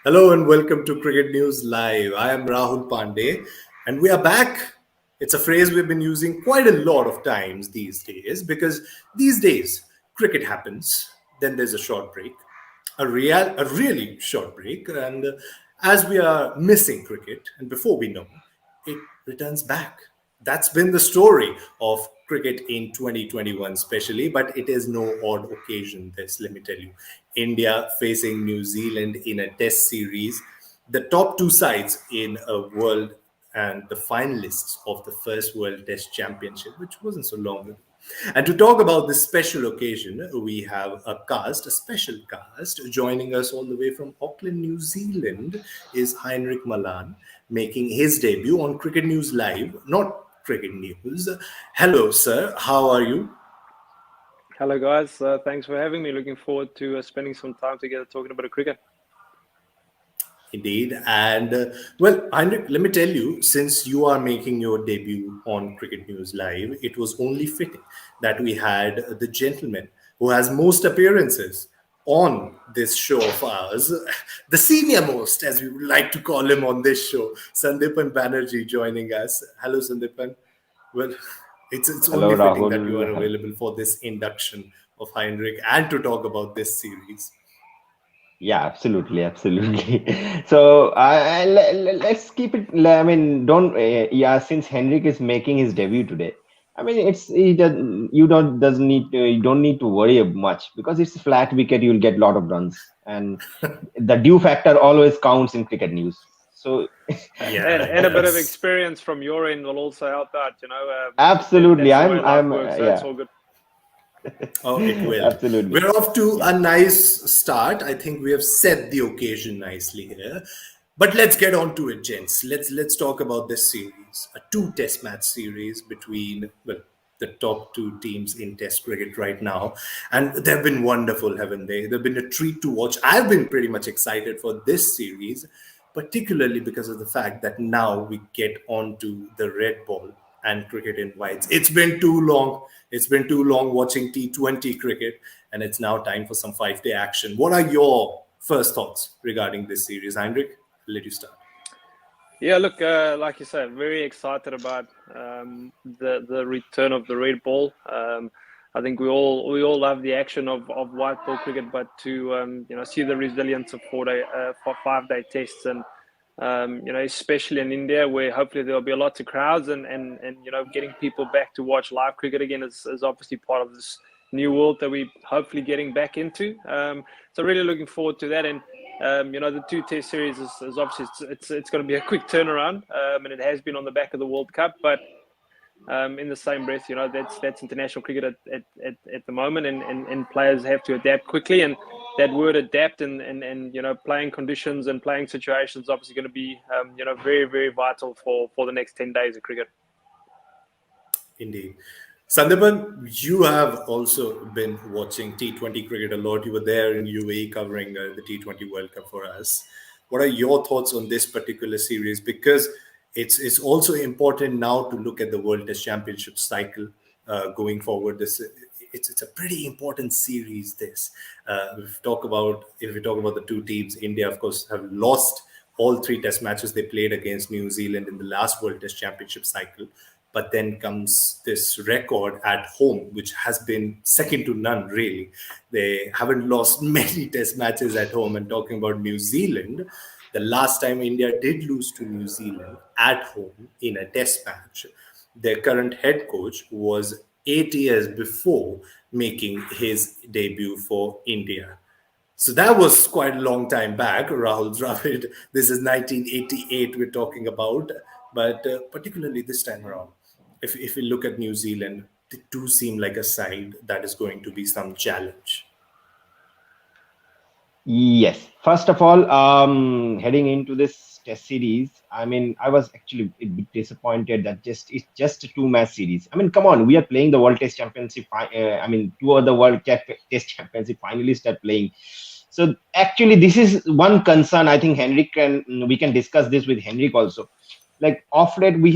Hello and welcome to Cricket News Live. I am Rahul Pandey and we are back. It's a phrase we've been using quite a lot of times these days because these days cricket happens, then there's a short break, a really short break, and as we are missing cricket, and before we know, it returns back. That's been the story of cricket in 2021, especially, but it is no odd occasion. This, let me tell you, India facing New Zealand in a test series, the top two sides in a world and the finalists of the first World Test Championship, which wasn't so long ago. And to talk about this special occasion, we have a special cast. Joining us all the way from Auckland, New Zealand is Heinrich Malan, making his debut on Cricket News Live, not Cricket News. Hello, sir. How are you? Hello, guys. Thanks for having me. Looking forward to spending some time together talking about cricket. Indeed. And well, Heinrich, let me tell you, since you are making your debut on Cricket News Live, it was only fitting that we had the gentleman who has most appearances on this show of ours, the senior most, as we would like to call him on this show, Sandipan Banerjee, joining us. Hello, Sandipan. Well, it's Hello, only fitting that you are Rahul. available for this induction of Heinrich and to talk about this series. Yeah, absolutely, absolutely. So let's keep it. I mean, don't. Yeah, since Henrik is making his debut today, I mean, he does, you don't doesn't need to, you don't need to worry much because it's a flat wicket. You'll get a lot of runs, and the dew factor always counts in cricket news. So Yeah, And a bit of yes. experience from your end will also help out. absolutely, That's the way life I'm, works. So it's yeah, all good. Oh, it will. absolutely. We're off to Yeah. a nice start. I think we have set the occasion nicely here. But let's get on to it, gents. Let's talk about this series, a two-test match series between the top two teams in Test cricket right now, and they've been wonderful, haven't they? They've been a treat to watch. I've been pretty much excited for this series, particularly because of the fact that now we get onto the red ball and cricket in whites. It's been too long. It's been too long watching T20 cricket, and it's now time for some 5 day action. What are your first thoughts regarding this series, Heinrich? I'll let you start. Yeah, look, like you said, very excited about the return of the red ball. I think we all love the action of white ball cricket, but to see the resilience of 4 day for 5 day tests and especially in India where hopefully there'll be a lot of crowds and getting people back to watch live cricket again is obviously part of this new world that we hopefully getting back into. So really looking forward to that. And the two test series is obviously it's going to be a quick turnaround, and it has been on the back of the World Cup. But in the same breath, that's international cricket at the moment, and players have to adapt quickly. And that word adapt and playing conditions and playing situations is obviously going to be very very vital for the next 10 days of cricket. Indeed. Sandipan, you have also been watching T20 cricket a lot. You were there in UAE covering the T20 World Cup for us. What are your thoughts on this particular series? Because it's also important now to look at the World Test Championship cycle going forward. It's a pretty important series. This if we talk about the two teams, India of course have lost all three Test matches they played against New Zealand in the last World Test Championship cycle. But then comes this record at home, which has been second to none, really. They haven't lost many test matches at home. And talking about New Zealand, the last time India did lose to New Zealand at home in a test match, their current head coach was 8 years before making his debut for India. So that was quite a long time back, Rahul Dravid. This is 1988 we're talking about, but particularly this time around, if we look at New Zealand, they do seem like a side that is going to be some challenge. Yes. First of all, heading into this test series, I mean, I was actually a bit disappointed that it's just a two-match series. I mean, come on, we are playing the World Test Championship. I mean, two of the Test Championship finalists are playing. So actually, this is one concern. I think Henrik we can discuss this with Henrik also. Like off late, we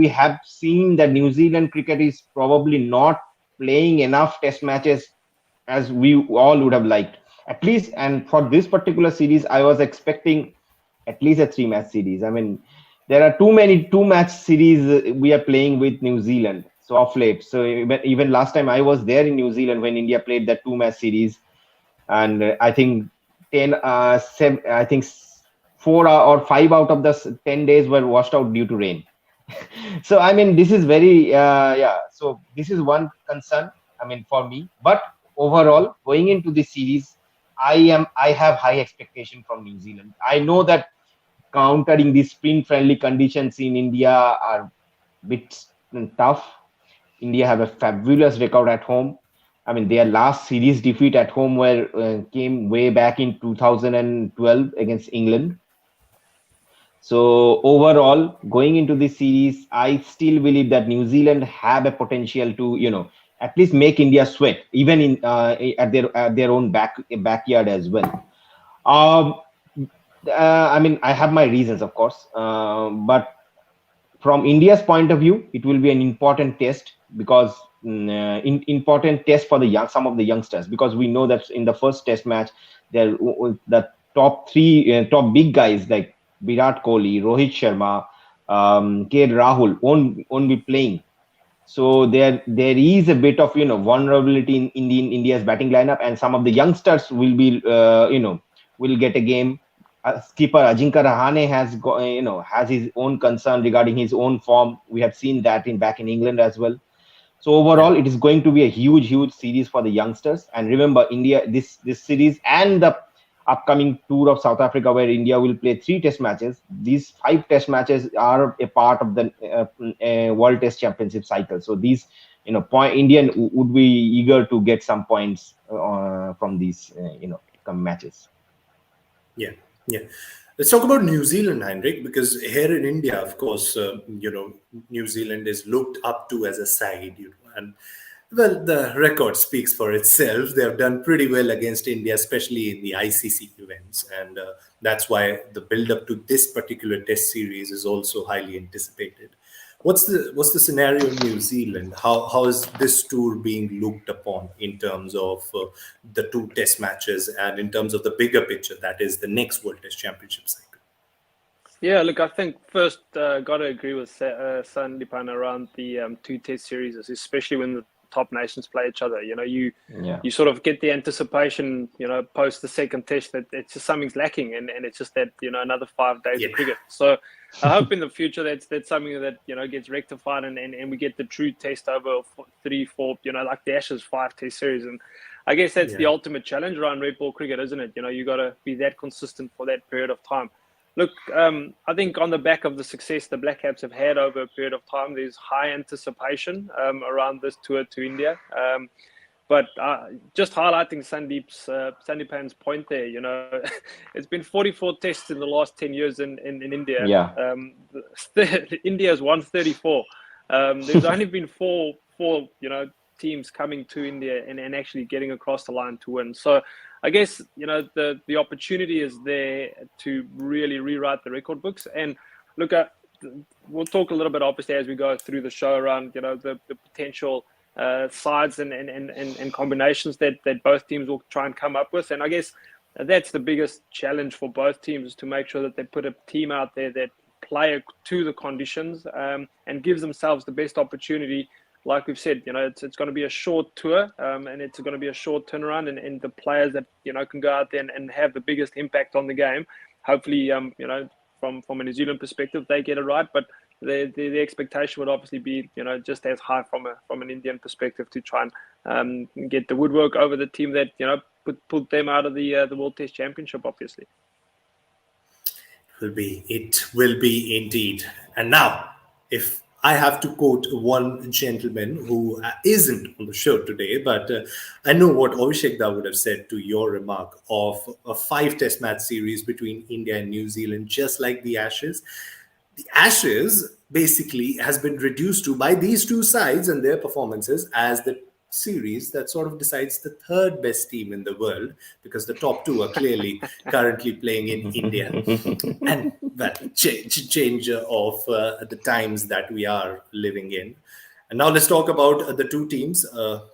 have seen that New Zealand cricket is probably not playing enough Test matches as we all would have liked. at least. And for this particular series, I was expecting at least a 3-match series. I mean, there are too many 2-match series we are playing with New Zealand. So off late. So even last time I was there in New Zealand when India played that 2-match series, and I think 4 or 5 out of the 10 days were washed out due to rain. So I mean, this is very so this is one concern, I mean, for me. But overall, going into this series, I have high expectation from New Zealand. I know that countering these spin friendly conditions in India are a bit tough. India have a fabulous record at home. I mean, their last series defeat at home came way back in 2012 against England. So overall, going into this series, I still believe that New Zealand have a potential to, at least make India sweat, even in at their own backyard as well. Um, I mean, I have my reasons, of course, but from India's point of view, it will be an important test because important test for some of the youngsters, because we know that in the first test match, the top big guys like Virat Kohli, Rohit Sharma, Rahul won't be playing. So there is a bit of vulnerability in India's batting lineup, and some of the youngsters will be will get a game. Skipper Ajinkya Rahane has his own concern regarding his own form. We have seen that back in England as well. So overall, it is going to be a huge series for the youngsters. And remember, India this series and the upcoming tour of South Africa, where India will play 3 test matches. These 5 test matches are a part of the World Test Championship cycle. So these, Indian would be eager to get some points from these, matches. Yeah, yeah. Let's talk about New Zealand, Heinrich, because here in India, of course, New Zealand is looked up to as a side, and well, the record speaks for itself. They have done pretty well against India, especially in the ICC events, and that's why the build-up to this particular Test series is also highly anticipated. What's the scenario in New Zealand? How is this tour being looked upon in terms of the 2 Test matches and in terms of the bigger picture, that is the next World Test Championship cycle? Yeah, look, I think first got to agree with Sandipan around the 2 Test series, especially when the top nations play each other. You sort of get the anticipation, post the second Test that it's just something's lacking, and it's just that another 5 days of cricket. So I hope in the future that's something that gets rectified, and we get the true Test over 3, 4, like the Ashes 5 Test series. And I guess that's the ultimate challenge around red ball cricket, isn't it? You got to be that consistent for that period of time. Look, I think on the back of the success the Black Caps have had over a period of time, there's high anticipation around this tour to India. But just highlighting Sandipan's point there, it's been 44 tests in the last 10 years in India. Yeah. India's won 34. There's only been four teams coming to India and actually getting across the line to win. So I guess, the opportunity is there to really rewrite the record books. And look, we'll talk a little bit, obviously, as we go through the show around, the potential sides and combinations that both teams will try and come up with. And I guess that's the biggest challenge for both teams, is to make sure that they put a team out there that play to the conditions and gives themselves the best opportunity. Like we've said, it's going to be a short tour and it's going to be a short turnaround, and the players that, can go out there and have the biggest impact on the game, hopefully, from a New Zealand perspective, they get it right. But the expectation would obviously be, just as high from an Indian perspective, to try and get the woodwork over the team that, put them out of the World Test Championship, obviously. It will be indeed. And now, if I have to quote one gentleman who isn't on the show today, but I know what Abhishek would have said to your remark of a 5 Test match series between India and New Zealand, just like the Ashes. The Ashes basically has been reduced to, by these 2 sides and their performances, as the series that sort of decides the 3rd best team in the world, because the top 2 are clearly currently playing in India. And well, change of the times that we are living in. And now let's talk about the 2 teams.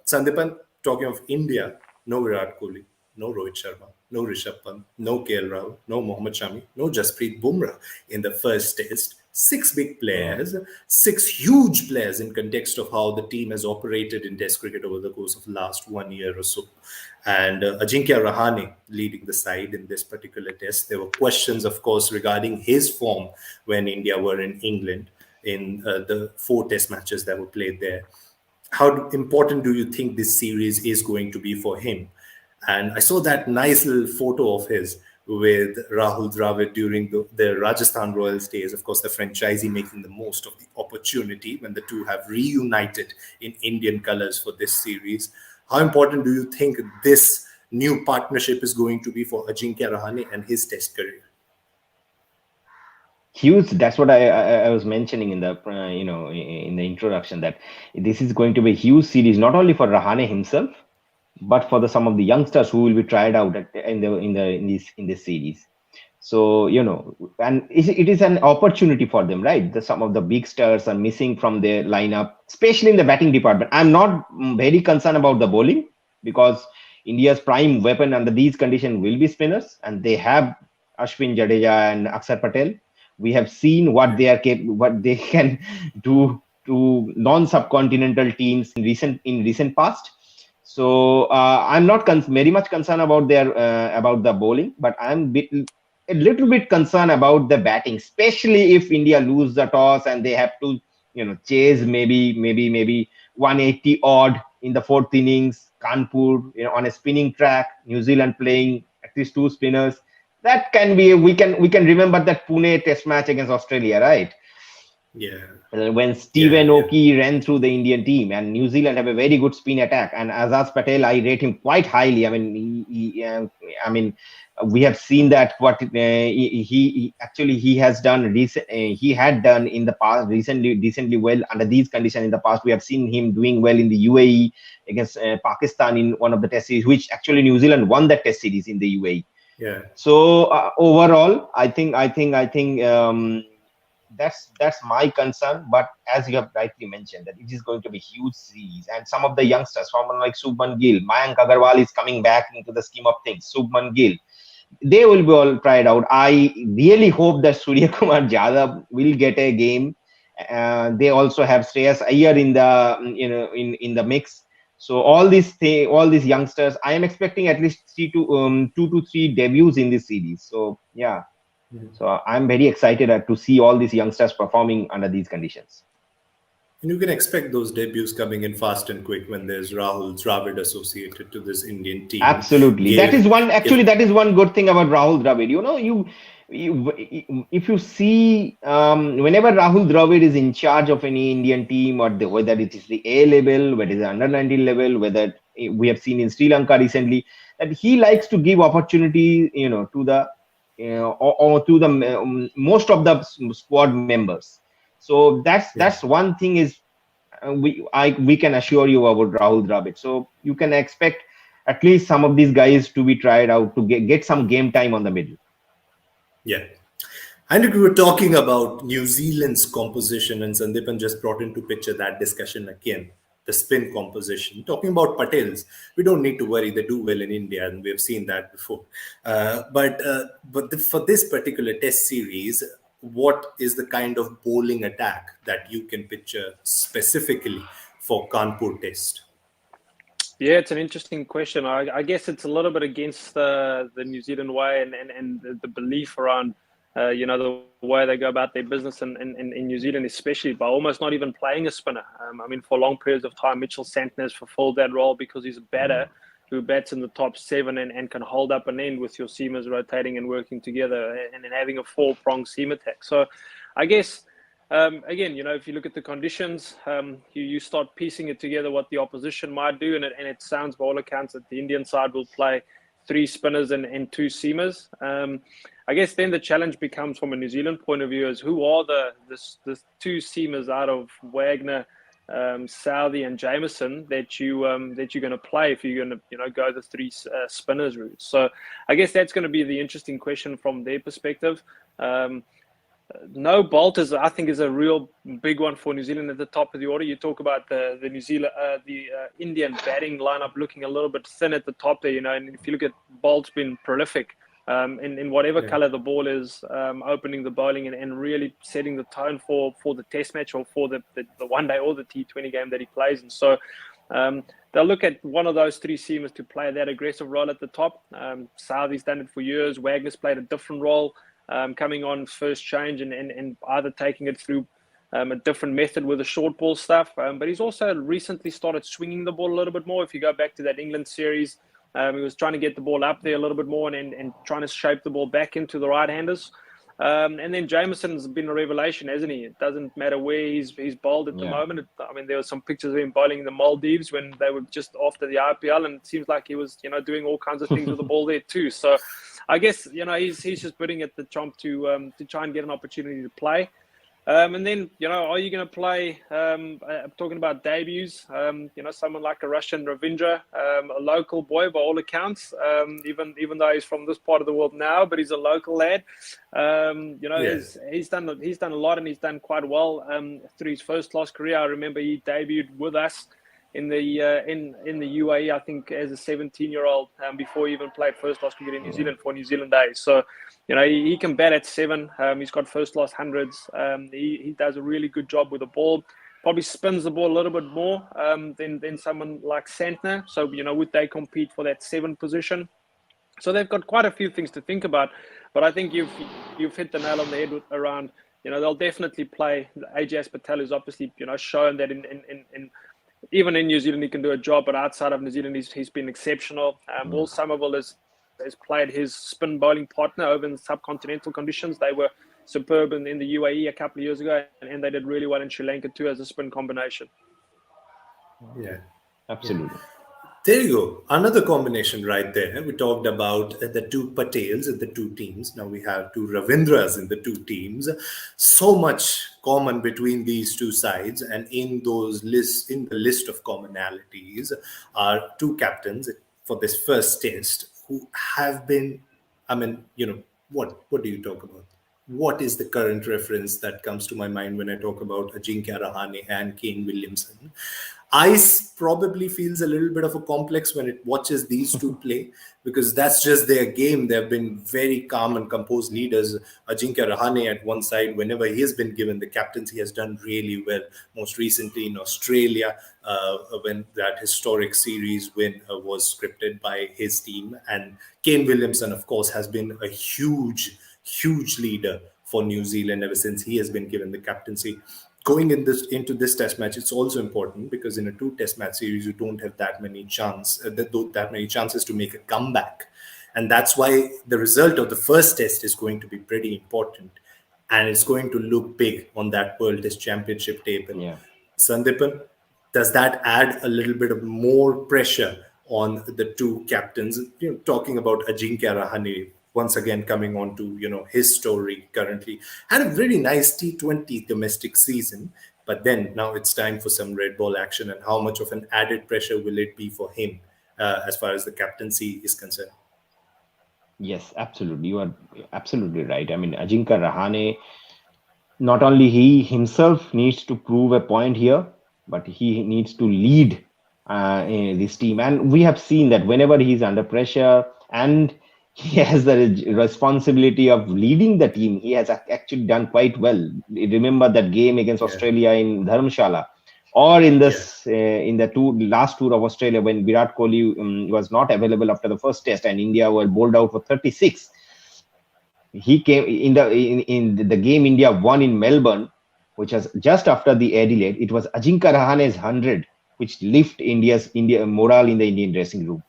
Sandipan, talking of India, no Virat Kohli. no Rohit Sharma, no Rishabh Pant, no KL Rahul, no Mohammad Shami, no Jasprit Bumrah in the first test. Six big players, six huge players in context of how the team has operated in Test cricket over the course of last 1 year or so. And Ajinkya Rahane leading the side in this particular test. There were questions, of course, regarding his form when India were in England in the 4 test matches that were played there. How important do you think this series is going to be for him? And I saw that nice little photo of his with Rahul Dravid during the Rajasthan Royals days. Of course, the franchisee making the most of the opportunity when the two have reunited in Indian colors for this series. How important do you think this new partnership is going to be for Ajinkya Rahane and his test career? Huge. That's what I was mentioning in the in the introduction, that this is going to be a huge series, not only for Rahane himself, but for some of the youngsters who will be tried out in this series. So and it is an opportunity for them, right? Some of the big stars are missing from their lineup, especially in the batting department. I'm not very concerned about the bowling, because India's prime weapon under these conditions will be spinners, and they have Ashwin, Jadeja, and Akshar Patel. We have seen what they can do to non-subcontinental teams in recent past. So I'm not very much concerned about about the bowling, but I'm a little bit concerned about the batting, especially if India lose the toss and they have to chase maybe 180 odd in the 4th innings. Kanpur on a spinning track, New Zealand playing at least 2 spinners. That can be, we can remember that Pune test match against Australia, right? Yeah. When Steven Oki ran through the Indian team, and New Zealand have a very good spin attack, and Azaz Patel, I rate him quite highly. I mean, we have seen that what he has done. He had done in the past decently well under these conditions. In the past, we have seen him doing well in the UAE against Pakistan in one of the test series, which actually New Zealand won that test series in the UAE. Yeah. So overall, I think that's my concern. But as you have rightly mentioned, that it is going to be a huge series, and some of the youngsters, someone like Subman Gill, Mayank Agarwal is coming back into the scheme of things. Subman Gill, they will be all tried out. I really hope that Surya Kumar Yadav will get a game. They also have Shreyas Iyer in the in the mix. So all these youngsters, I am expecting at least 2 to 3 debuts in this series. So yeah. So I'm very excited to see all these youngsters performing under these conditions. And you can expect those debuts coming in fast and quick when there's Rahul Dravid associated to this Indian team. Absolutely. That is one good thing about Rahul Dravid. If you see, whenever Rahul Dravid is in charge of any Indian team, or whether it is the A level, whether it is the under 19 level, whether we have seen in Sri Lanka recently, that he likes to give opportunity, to the or to the most of the squad members. So that's one thing is we can assure you about Rahul Dravid. So you can expect at least some of these guys to be tried out to get some game time on the middle. Yeah. And we were talking about New Zealand's composition, and Sandipan just brought into picture that discussion again, the spin composition. Talking about Patels, we don't need to worry. They do well in India, and we have seen that before. For this particular test series, what is the kind of bowling attack that you can picture specifically for Kanpur test? Yeah, it's an interesting question. I guess it's a little bit against the New Zealand way and the belief around, the way they go about their business in New Zealand, especially by almost not even playing a spinner. For long periods of time, Mitchell Santner has fulfilled that role because he's a batter who bats in the top 7 and can hold up an end with your seamers rotating and working together and having a 4-pronged seam attack. So I guess, again, if you look at the conditions, you start piecing it together what the opposition might do, and it sounds by all accounts that the Indian side will play 3 spinners and 2 seamers. I guess then the challenge becomes, from a New Zealand point of view, is who are the 2 seamers out of Wagner, Southey and Jameson that you're going to play if you're going to go the 3 spinners route. So I guess that's going to be the interesting question from their perspective. No Bolt I think is a real big one for New Zealand at the top of the order. You talk about the New Zealand Indian batting lineup looking a little bit thin at the top there, and if you look at Bolt's been prolific in whatever color the ball is, opening the bowling and really setting the tone for the Test match or for the one day or the T20 game that he plays. And so they'll look at one of those three seamers to play that aggressive role at the top. Southey's done it for years. Wagner's played a different role. Coming on first change and either taking it through a different method with the short ball stuff. But he's also recently started swinging the ball a little bit more. If you go back to that England series, he was trying to get the ball up there a little bit more and trying to shape the ball back into the right-handers. And then Jameson's been a revelation, hasn't he? It doesn't matter where he's bowled at the moment. There were some pictures of him bowling in the Maldives when they were just after the IPL, and it seems like he was, doing all kinds of things with the ball there too. So I guess, he's just putting at the chomp to try and get an opportunity to play. And then, are you going to play, talking about debuts, someone like a Russian Ravindra, a local boy by all accounts, even though he's from this part of the world now, but he's a local lad. He's done a lot and he's done quite well through his first class career. I remember he debuted with us in the UAE, I think, as a 17-year-old before he even played first class cricket in New Zealand for New Zealand days. So, he can bat at 7. He's got first class hundreds. He does a really good job with the ball. Probably spins the ball a little bit more than someone like Santner. So, would they compete for that 7 position? So they've got quite a few things to think about. But I think you've hit the nail on the head around, they'll definitely play. AJ Patel is obviously, shown that in even in New Zealand, he can do a job, but outside of New Zealand, he's been exceptional. Will Somerville has played his spin bowling partner over in subcontinental conditions. They were superb in the UAE a couple of years ago, and they did really well in Sri Lanka too as a spin combination. Yeah, absolutely. Yeah. There you go. Another combination right there. We talked about the 2 Patels in the 2 teams. Now we have 2 Ravindras in the 2 teams. So much common between these 2 sides, and in the list of commonalities are 2 captains for this first test who have been, what do you talk about? What is the current reference that comes to my mind when I talk about Ajinkya Rahane and Kane Williamson? Ice probably feels a little bit of a complex when it watches these 2 play, because that's just their game. They've been very calm and composed leaders. Ajinkya Rahane at one side, whenever he has been given the captaincy, he has done really well. Most recently in Australia, when that historic series win was scripted by his team. And Kane Williamson, of course, has been a huge leader for New Zealand ever since he has been given the captaincy. Going into this test match, it's also important because in a 2 test match series, you don't have that many chances to make a comeback. And that's why the result of the first test is going to be pretty important. And it's going to look big on that World Test Championship table. Yeah. Sandipan, does that add a little bit of more pressure on the 2 captains? Talking about Ajinkya Rahane, once again coming on to his story currently, had a very nice T20 domestic season, but then now it's time for some red ball action. And how much of an added pressure will it be for him as far as the captaincy is concerned? Yes, absolutely. You are absolutely right. Ajinkya Rahane, not only he himself needs to prove a point here, but he needs to lead this team. And we have seen that whenever he's under pressure and he has the responsibility of leading the team, he has actually done quite well. Remember that game against Australia in Dharamshala, or in this in the last tour of Australia when Virat Kohli was not available after the first test and India were bowled out for 36. He came in the game India won in Melbourne, which was just after the Adelaide. It was Ajinkya Rahane's 100 which lift India morale in the Indian dressing room.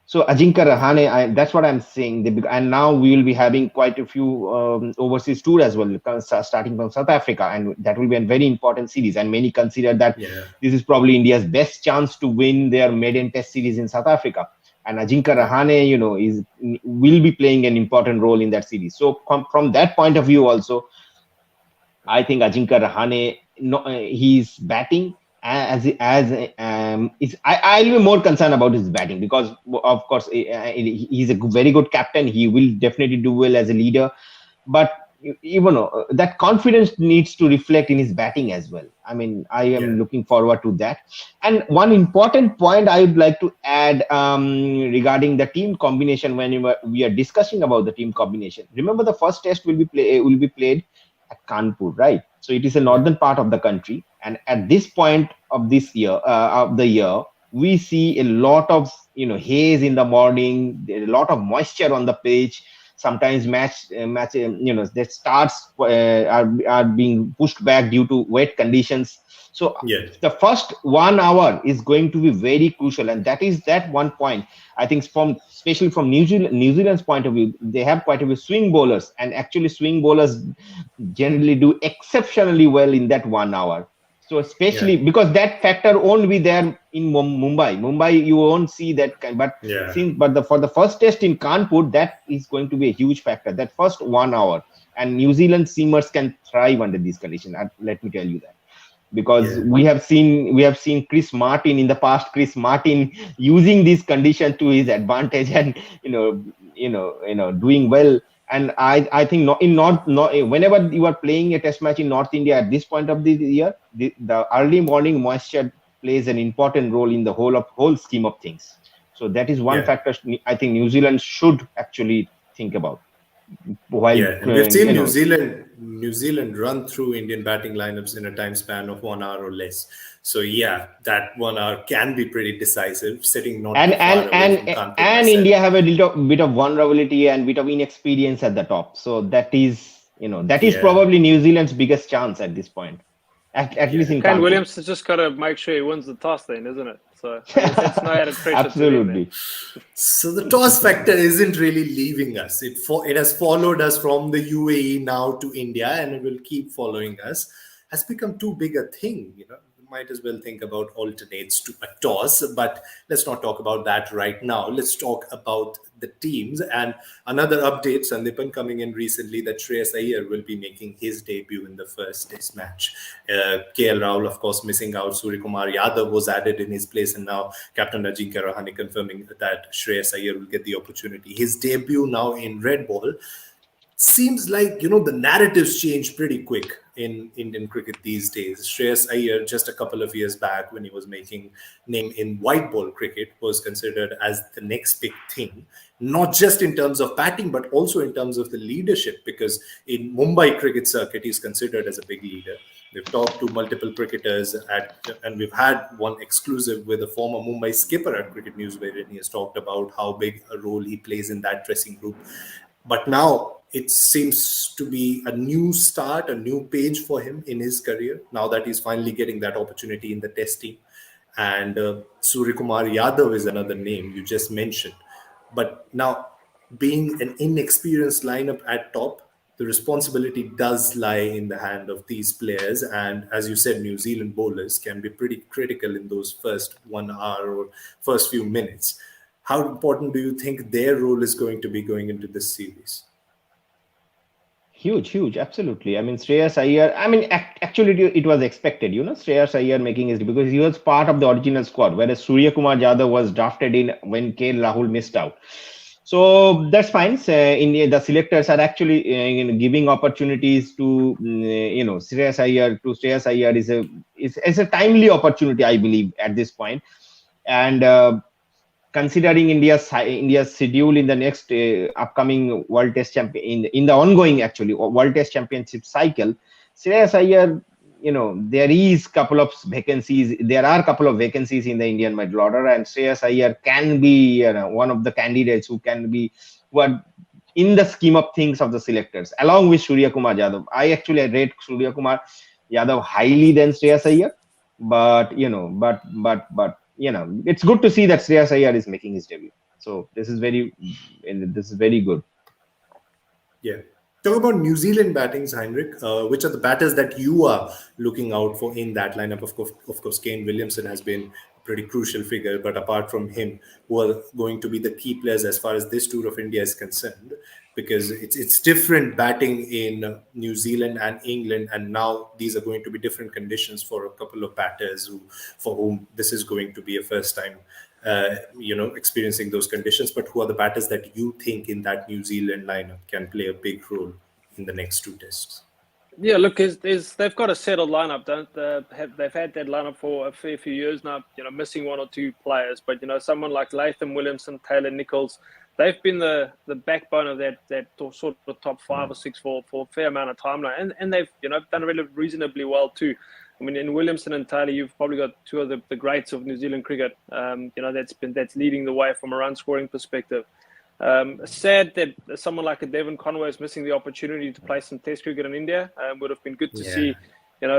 So Ajinkya Rahane, that's what I'm saying. And now we will be having quite a few overseas tour as well, starting from South Africa, and that will be a very important series. And many consider that this is probably India's best chance to win their maiden Test series in South Africa. And Ajinkya Rahane, will be playing an important role in that series. So from that point of view, also, I think Ajinkya Rahane, he's batting. I'll be more concerned about his batting because, of course, he's a very good captain. He will definitely do well as a leader. But even that confidence needs to reflect in his batting as well. I mean, I am Yeah. looking forward to that. And one important point I would like to add regarding the team combination when we are discussing about the team combination. Remember, the first test will be played at Kanpur, right? So it is a Yeah. northern part of the country, and at this point of this year of the year, we see a lot of haze in the morning. There's a lot of moisture on the pitch. Sometimes match that starts are being pushed back due to wet conditions. So Yeah. the first 1 hour is going to be very crucial, and that is that one point. I think from especially from New Zealand's point of view, they have quite a few swing bowlers, and actually swing bowlers generally do exceptionally well in that 1 hour. So Yeah. especially because that factor won't be there in Mumbai. Mumbai, you won't see that kind. But Yeah. for the first test in Kanpur, that is going to be a huge factor. That first 1 hour, and New Zealand seamers can thrive under these conditions. Let me tell you that, because Yeah. we have seen Chris Martin in the past. Chris Martin using these conditions to his advantage, and doing well. And I think not whenever you are playing a test match in North India at this point of the year, the early morning moisture plays an important role in the whole scheme of things. So that is one Yeah. factor I think New Zealand should actually think about while Yeah, and we've seen New Zealand run through Indian batting lineups in a time span of 1 hour or less. So yeah, that 1 hour can be pretty decisive, sitting not and too and far away and from Kanpur and myself. India have a little bit of vulnerability and bit of inexperience at the top. So that is Yeah, probably New Zealand's biggest chance at this point, at least yeah, in Kane Kanpur. Williams has just got to make sure he wins the toss, then, isn't it? So it's no added pressure to them then. Absolutely. so the toss factor isn't really leaving us. It has followed us from the UAE now to India, and it will keep following us. Has become too big a thing. Might as well think about alternates to a toss. But let's not talk about that right now. Let's talk about the teams. And another update: Sandipan coming in recently that Shreyas Iyer will be making his debut in the first Test match. KL Rahul, of course, missing out. Suryakumar Yadav was added in his place, and now Captain Ajinkya Rahane confirming that Shreyas Iyer will get the opportunity. His debut now in red ball seems like the narratives change pretty quick in Indian cricket these days. Shreyas Iyer, just a couple of years back, when he was making name in white ball cricket, was considered as the next big thing, not just in terms of batting but also in terms of the leadership, because in Mumbai cricket circuit he's considered as a big leader. We've talked to multiple cricketers and we've had one exclusive with a former Mumbai skipper at Cricket News, wherein he has talked about how big a role he plays in that dressing group. But now it seems to be a new start, a new page for him in his career, now that he's finally getting that opportunity in the test team. And Suryakumar Yadav is another name you just mentioned. But now, being an inexperienced lineup at top, the responsibility does lie in the hand of these players. And as you said, New Zealand bowlers can be pretty critical in those first 1 hour or first few minutes. How important do you think their role is going to be going into this series? Huge, absolutely. I mean, Shreyas Iyer. I mean, actually, it was expected. Shreyas Iyer making his, because he was part of the original squad, whereas Surya Kumar Yadav was drafted in when KL Rahul missed out. So that's fine. So, the selectors are actually giving opportunities to Shreyas Iyer. To Shreyas Iyer is a timely opportunity, I believe, at this point. And considering India's schedule in the next upcoming World Test Champion in the ongoing actually World Test Championship cycle, Shreyas Iyer, there are a couple of vacancies in the Indian middle order, and Shreyas Iyer can be one of the candidates who are in the scheme of things of the selectors, along with Surya Kumar Yadav. I rate Surya Kumar Yadav highly than Shreyas Iyer, but it's good to see that Shreyas Iyer is making his debut. So this is very good. Yeah. Talk about New Zealand battings, Heinrich. Which are the batters that you are looking out for in that lineup? Of course, Kane Williamson has been a pretty crucial figure, but apart from him, who are going to be the key players as far as this tour of India is concerned? Because it's different batting in New Zealand and England, and now these are going to be different conditions for a couple of batters for whom this is going to be a first time experiencing those conditions. But who are the batters that you think in that New Zealand lineup can play a big role in the next two tests? Yeah, look, they've got a settled lineup, don't they? They've had that lineup for a fair few years now. Missing one or two players, but someone like Latham Williamson, Taylor Nichols, they've been the backbone of that sort of top 5 or 6 for a fair amount of time now, and they've done really reasonably well too. I mean, in Williamson and Taylor, you've probably got two of the greats of New Zealand cricket. That's leading the way from a run scoring perspective. Sad that someone like a Devon Conway is missing the opportunity to play some Test cricket in India. Would have been good to see,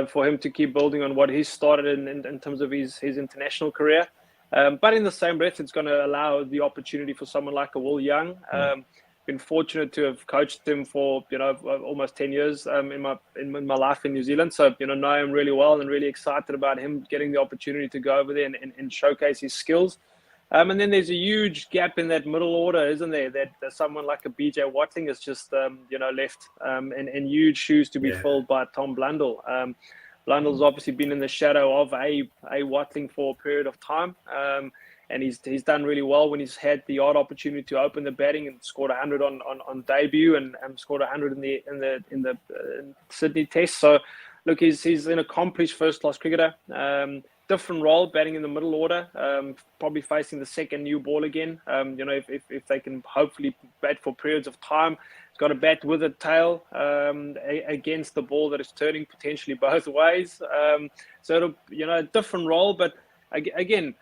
for him to keep building on what he's started in terms of his international career. But in the same breath, it's going to allow the opportunity for someone like a Will Young. Been fortunate to have coached him for almost 10 years in my life in New Zealand. So know him really well and really excited about him getting the opportunity to go over there and showcase his skills. And then there's a huge gap in that middle order, isn't there? That someone like a BJ Watling is just left, and huge shoes to be filled by Tom Blundell. Blundell's obviously been in the shadow of a Watling for a period of time, and he's done really well when he's had the odd opportunity to open the batting and scored 100 on debut and scored 100 in the Sydney Test. So look, he's an accomplished first class cricketer. Different role, batting in the middle order, probably facing the second new ball again. If they can hopefully bat for periods of time, he's got a bat with a tail against the ball that is turning potentially both ways. So it'll, a different role, but again,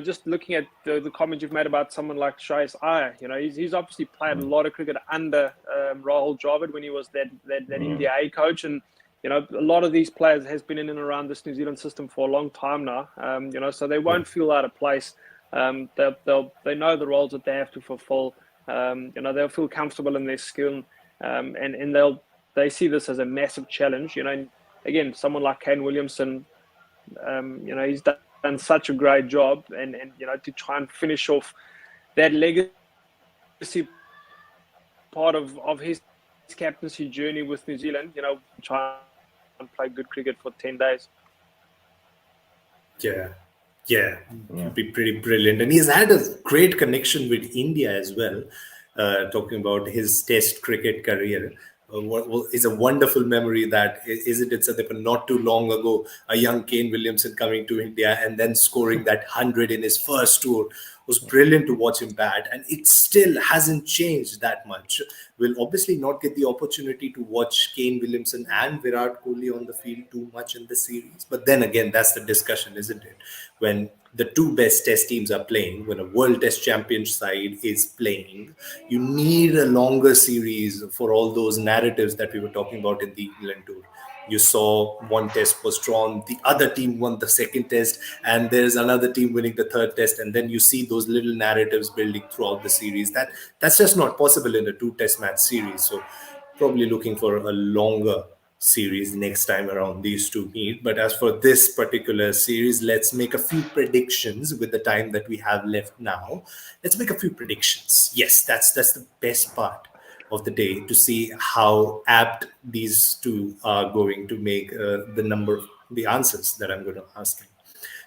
just looking at the comment you've made about someone like Shreyas Iyer, he's obviously played a lot of cricket under Rahul Dravid when he was that India A coach, and a lot of these players has been in and around this New Zealand system for a long time now. So they won't feel out of place. They know the roles that they have to fulfill. They'll feel comfortable in their skill, and they see this as a massive challenge. And again, someone like Kane Williamson, he's done such a great job, and to try and finish off that legacy part of his captaincy journey with New Zealand, try and play good cricket for 10 days. Yeah, it'd be pretty brilliant. And he's had a great connection with India as well, talking about his Test cricket career. Is a wonderful memory that, isn't it, Sandipan? Not too long ago, a young Kane Williamson coming to India and then scoring that 100 in his first tour was brilliant to watch him bat, and it still hasn't changed that much. We'll obviously not get the opportunity to watch Kane Williamson and Virat Kohli on the field too much in the series, but then again, that's the discussion, isn't it? When the two best Test teams are playing, when a World Test Champion side is playing, you need a longer series for all those narratives that we were talking about in the England tour. You saw one test was drawn, the other team won the second test, and there's another team winning the third test, and then you see those little narratives building throughout the series. That's just not possible in a two test match series. So probably looking for a longer series next time around these two meet. But as for this particular series, let's make a few predictions with the time that we have left now. Let's make a few predictions. Yes, that's the best part of the day, to see how apt these two are going to make the answers that I'm going to ask them.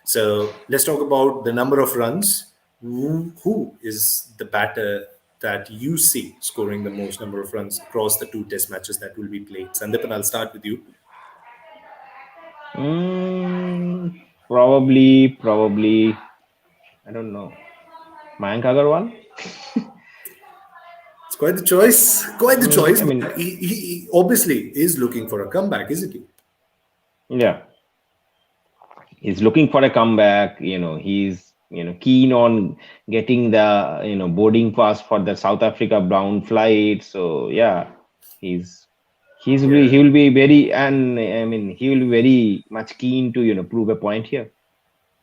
So let's talk about the number of runs. Who is the batter that you see scoring the most number of runs across the two test matches that will be played? Sandipan, I'll start with you. Probably, I don't know, Mayank Agarwal. It's quite the choice. I mean, he obviously is looking for a comeback, isn't he? Yeah, he's looking for a comeback. He's keen on getting the boarding pass for the South Africa bound flight. So yeah, he will be very, and I mean, he will be very much keen to prove a point here.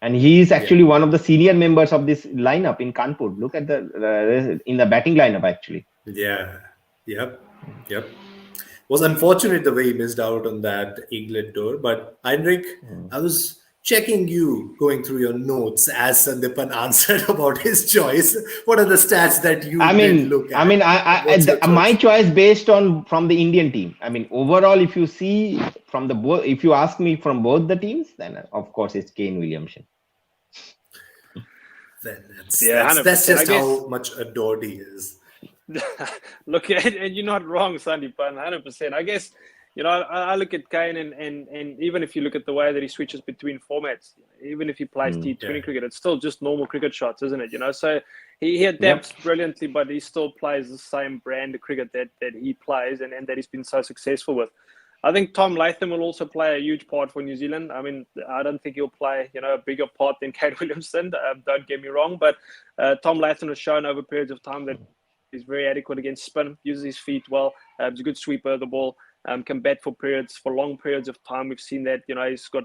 And he is actually one of the senior members of this lineup in Kanpur. Look at in the batting lineup actually. Yeah. Yep. Was unfortunate the way he missed out on that England tour. But Heinrich, I was checking you, going through your notes as Sandipan answered about his choice. What are the stats that you did look at? My choice based from the Indian team. I mean, overall, if you see if you ask me from both the teams, then of course it's Kane Williamson. Then that's just how much adored he is. Look, and you're not wrong, Sandipan, 100%. I guess, I look at Kane, and even if you look at the way that he switches between formats, even if he plays T20 cricket, it's still just normal cricket shots, isn't it? So he adapts brilliantly, but he still plays the same brand of cricket that he plays and that he's been so successful with. I think Tom Latham will also play a huge part for New Zealand. I mean, I don't think he'll play, a bigger part than Kate Williamson. Don't get me wrong, but Tom Latham has shown over periods of time that he's very adequate against spin, uses his feet well. He's a good sweeper of the ball. Can bat for long periods of time. We've seen that. He's got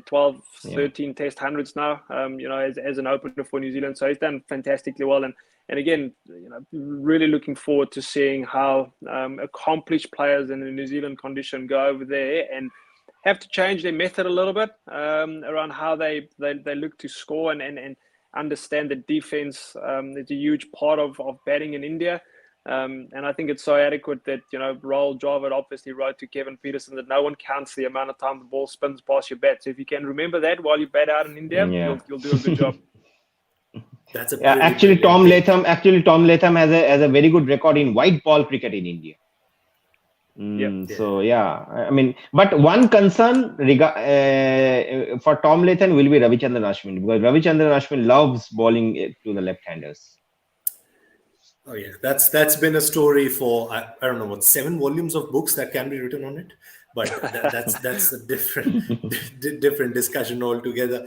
12, 13 test hundreds now. As an opener for New Zealand, so he's done fantastically well. And again, really looking forward to seeing how accomplished players in the New Zealand condition go over there and have to change their method a little bit around how they look to score and understand that defense is a huge part of batting in India. And I think it's so adequate that, Rahul Dravid obviously wrote to Kevin Peterson that no one counts the amount of time the ball spins past your bat. So if you can remember that while you bat out in India, you'll do a good job. That's a actually Tom Latham has a very good record in white ball cricket in India. So I mean, but one concern for Tom Latham will be Ravichandran Ashwin, because Ravichandran Ashwin loves bowling to the left-handers. Oh yeah, that's been a story for I don't know what 7 volumes of books that can be written on it, but that's a different discussion altogether.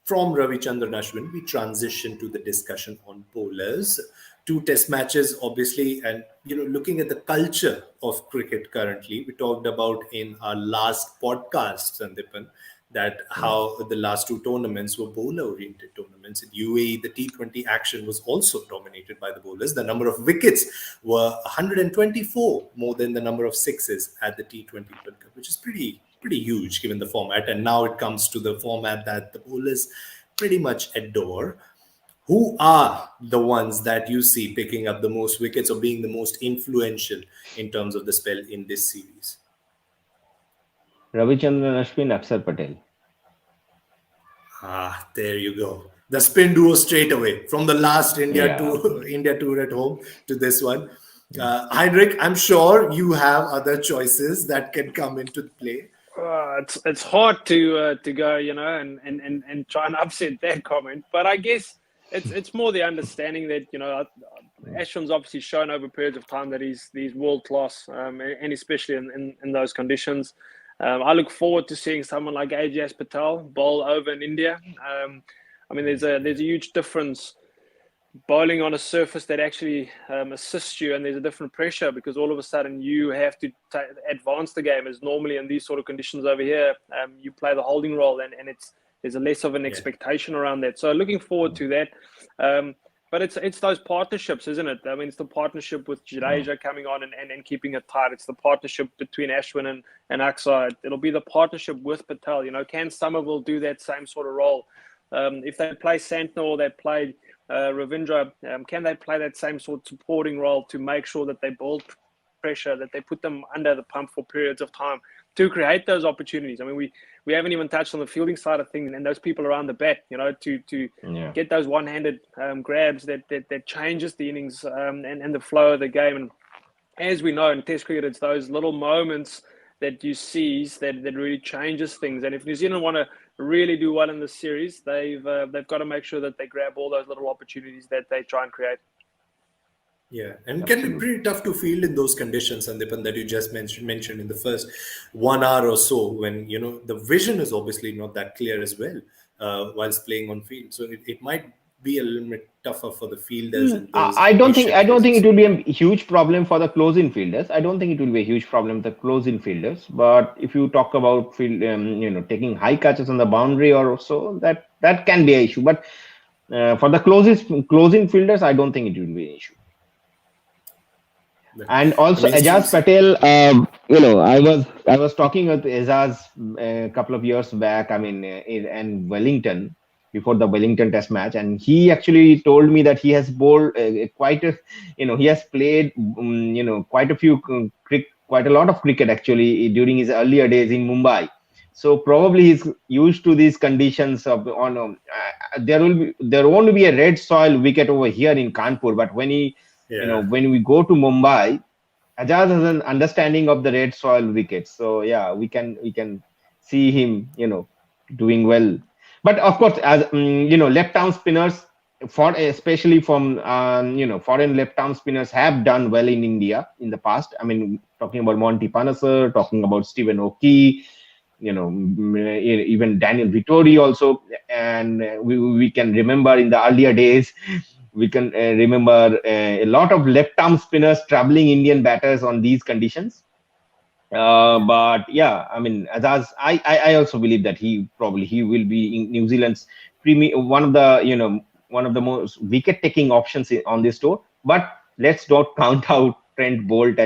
From Ravichandran Ashwin, we transition to the discussion on bowlers. 2 test matches, obviously, and looking at the culture of cricket currently, we talked about in our last podcast, Sandipan, that how the last 2 tournaments were bowler-oriented tournaments. In UAE, the T20 action was also dominated by the bowlers. The number of wickets were 124 more than the number of sixes at the T20 World Cup, which is pretty huge given the format. And now it comes to the format that the bowlers pretty much adore. Who are the ones that you see picking up the most wickets or being the most influential in terms of the spell in this series? Ravichandran Ashwin, Akshar Patel. There you go. The spin duo straight away from the last India tour at home to this one. Heinrich, I'm sure you have other choices that can come into play. It's hard to go, and try and upset that comment, but I guess it's more the understanding that Ashwin's obviously shown over periods of time that he's world class, and especially in those conditions. I look forward to seeing someone like Ajaz Patel bowl over in India. I mean, there's a huge difference bowling on a surface that actually assists you, and there's a different pressure because all of a sudden you have to advance the game. As normally in these sort of conditions over here, you play the holding role, and there's a less of an expectation around that. So looking forward to that. But it's those partnerships, isn't it? I mean, it's the partnership with Jadeja coming on and keeping it tight. It's the partnership between Ashwin and Akshar. It'll be the partnership with Patel. Can Somerville do that same sort of role? If they play Santner or they play Ravindra, can they play that same sort of supporting role to make sure that they build pressure, that they put them under the pump for periods of time to create those opportunities? I mean, we haven't even touched on the fielding side of things and those people around the bat, to get those one-handed grabs that changes the innings and the flow of the game. And as we know in Test cricket, it's those little moments that you seize that really changes things. And if New Zealand want to really do well in this series, they've got to make sure that they grab all those little opportunities that they try and create. Yeah, and it can be pretty tough to field in those conditions, Sandipan, that you just mentioned in the first 1 hour or so, when the vision is obviously not that clear as well whilst playing on field. So it might be a little bit tougher for the fielders. I don't think it will be a huge problem for the close-in fielders. I don't think it will be a huge problem for the close-in fielders. But if you talk about taking high catches on the boundary or so, that can be an issue. But for the close-in fielders, I don't think it will be an issue. And also Ajaz Patel, I was talking with Ajaz a couple of years back, in Wellington, before the Wellington test match, and he actually told me that he has bowled he has played quite a lot of cricket actually during his earlier days in Mumbai. So probably he's used to these conditions there won't be a red soil wicket over here in Kanpur, but when he Yeah. when we go to Mumbai, Ajaz has an understanding of the red soil wickets. So yeah, we can see him, doing well. But of course, as left arm spinners, for especially from foreign left arm spinners have done well in India in the past. I mean, talking about Monty Panasar, talking about Stephen O'Kee, even Daniel Vittori also, and we can remember in the earlier days, we can remember a lot of left arm spinners troubling Indian batters on these conditions. But yeah, I mean, Azaz, I also believe that he will be in New Zealand's one of the most wicket taking options on this tour. But let's not count out Trent Bolt,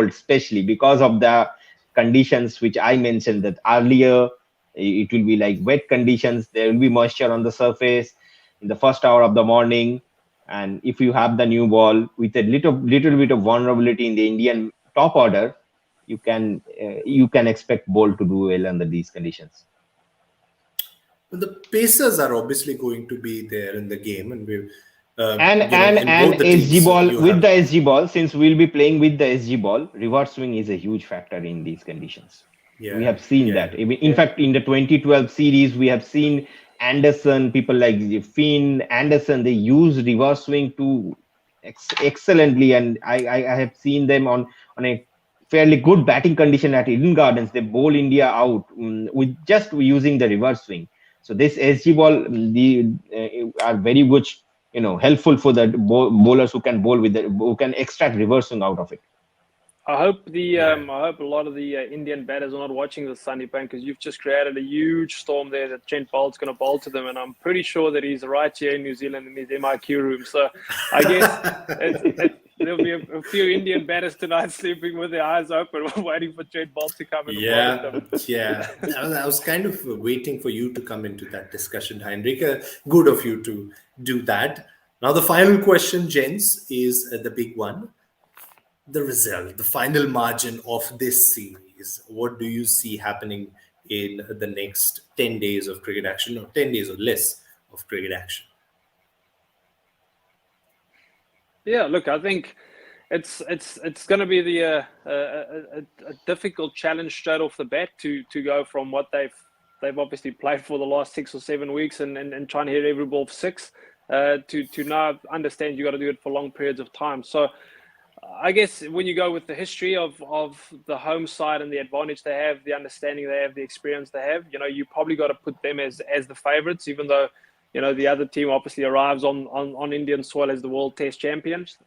especially because of the conditions which I mentioned that earlier. It will be like wet conditions. There will be moisture on the surface in the first hour of the morning, and if you have the new ball with a little bit of vulnerability in the Indian top order, you can expect Bolt to do well under these conditions. But the Pacers are obviously going to be there in the game, and we, And and in and both the SG teams, ball you with have. the SG ball, since we'll be playing with the SG ball, reverse swing is a huge factor in these conditions. We Yeah, have seen yeah, that. In Yeah. fact, in the 2012 series, we have seen Anderson, people like Finn, Anderson, they use reverse swing to excellently, and I have seen them on a fairly good batting condition at Eden Gardens. They bowl India out with just using the reverse swing. So this SG ball, are very good, helpful for the bowlers who can bowl who can extract reverse swing out of it. yeah, I hope a lot of the Indian batters are not watching the Sandipan, because you've just created a huge storm there that Trent Bolt's going to bowl to them, and I'm pretty sure that he's right here in New Zealand in his MIQ room. So I guess there'll be a few Indian batters tonight sleeping with their eyes open, waiting for Trent Bolt to come in and bowl at yeah, them. yeah. I was kind of waiting for you to come into that discussion, Heinrich. Good of you to do that. Now, the final question, gents, is the big one. The result, the final margin of this series. What do you see happening in the next 10 days of cricket action, or 10 days or less of cricket action? Yeah, look, I think it's going to be a difficult challenge straight off the bat to go from what they've obviously played for the last 6 or 7 weeks and trying to hit every ball for six, to now understand you got to do it for long periods of time. So I guess when you go with the history of the home side and the advantage they have, the understanding they have, the experience they have, you probably got to put them as the favourites, even though the other team obviously arrives on Indian soil as the World Test champions.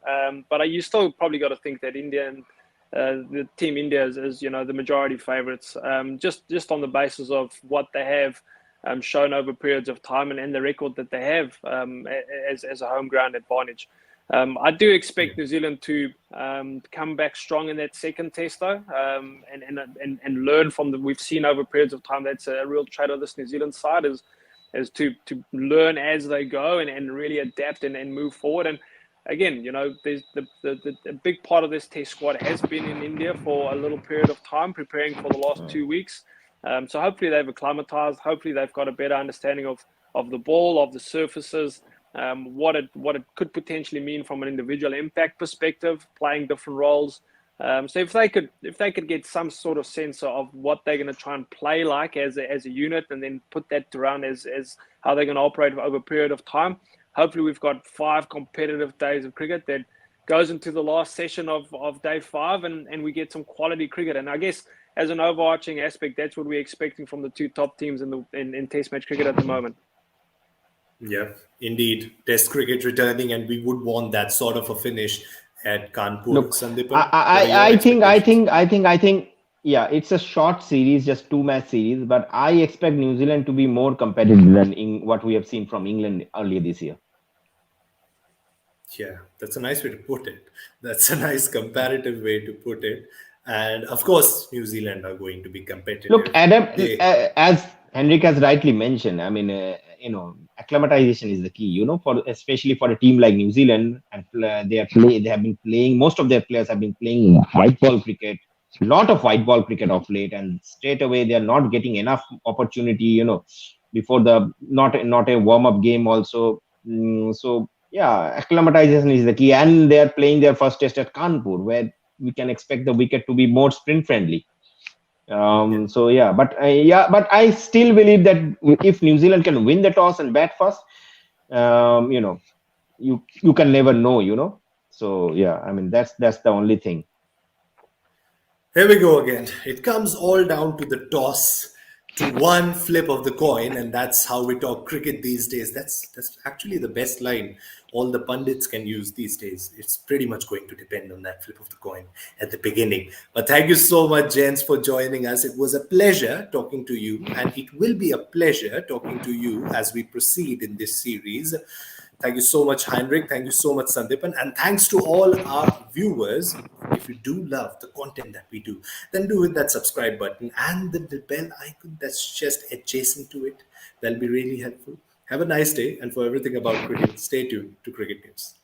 But you still probably got to think that the team India is the majority favourites, just on the basis of what they have shown over periods of time and the record that they have as a home ground advantage. I do expect New Zealand to come back strong in that second test, though, and learn from we've seen over periods of time. That's a real trait of this New Zealand side is to learn as they go and really adapt and move forward. And again, there's the big part of this test squad has been in India for a little period of time, preparing for the last 2 weeks. So hopefully they've acclimatized. Hopefully they've got a better understanding of the ball, of the surfaces, what it could potentially mean from an individual impact perspective, playing different roles. So if they could get some sort of sense of what they're going to try and play like as a unit, and then put that around as how they're going to operate over a period of time, hopefully we've got 5 competitive days of cricket that goes into the last session of day 5, and we get some quality cricket. And I guess as an overarching aspect, that's what we're expecting from the 2 top teams in Test match cricket at the moment. Yeah, indeed. Test cricket returning, and we would want that sort of a finish at Kanpur. Look, Sandipan, what are your I think, expectations? yeah, it's a short series, just 2 match series, but I expect New Zealand to be more competitive than in what we have seen from England earlier this year. Yeah, that's a nice way to put it. That's a nice comparative way to put it. And of course, New Zealand are going to be Look, competitive. Adam, They, as Henrik has rightly mentioned, I mean, acclimatization is the key. For especially for a team like New Zealand, and they have been playing. Most of their players have been playing white ball cricket, a lot of white ball cricket of late, and straight away they are not getting enough opportunity. Before the not a warm up game also. So Yeah, acclimatization is the key, and they are playing their first test at Kanpur, where we can expect the wicket to be more sprint friendly. Yeah. So yeah, but I still believe that if New Zealand can win the toss and bat first, you know, you can never know, you know. So yeah, I mean that's the only thing. Here we go again. It comes all down to the toss, to one flip of the coin, and that's how we talk cricket these days. That's actually the best line all the pundits can use these days. It's pretty much going to depend on that flip of the coin at the beginning. But thank you so much, gents, for joining us. It was a pleasure talking to you, and it will be a pleasure talking to you as we proceed in this series. Thank you so much, Heinrich. Thank you so much, Sandipan. And thanks to all our viewers. If you do love the content that we do, then do hit that subscribe button and the bell icon that's just adjacent to it. That'll be really helpful. Have a nice day. And for everything about cricket, stay tuned to Cricket News.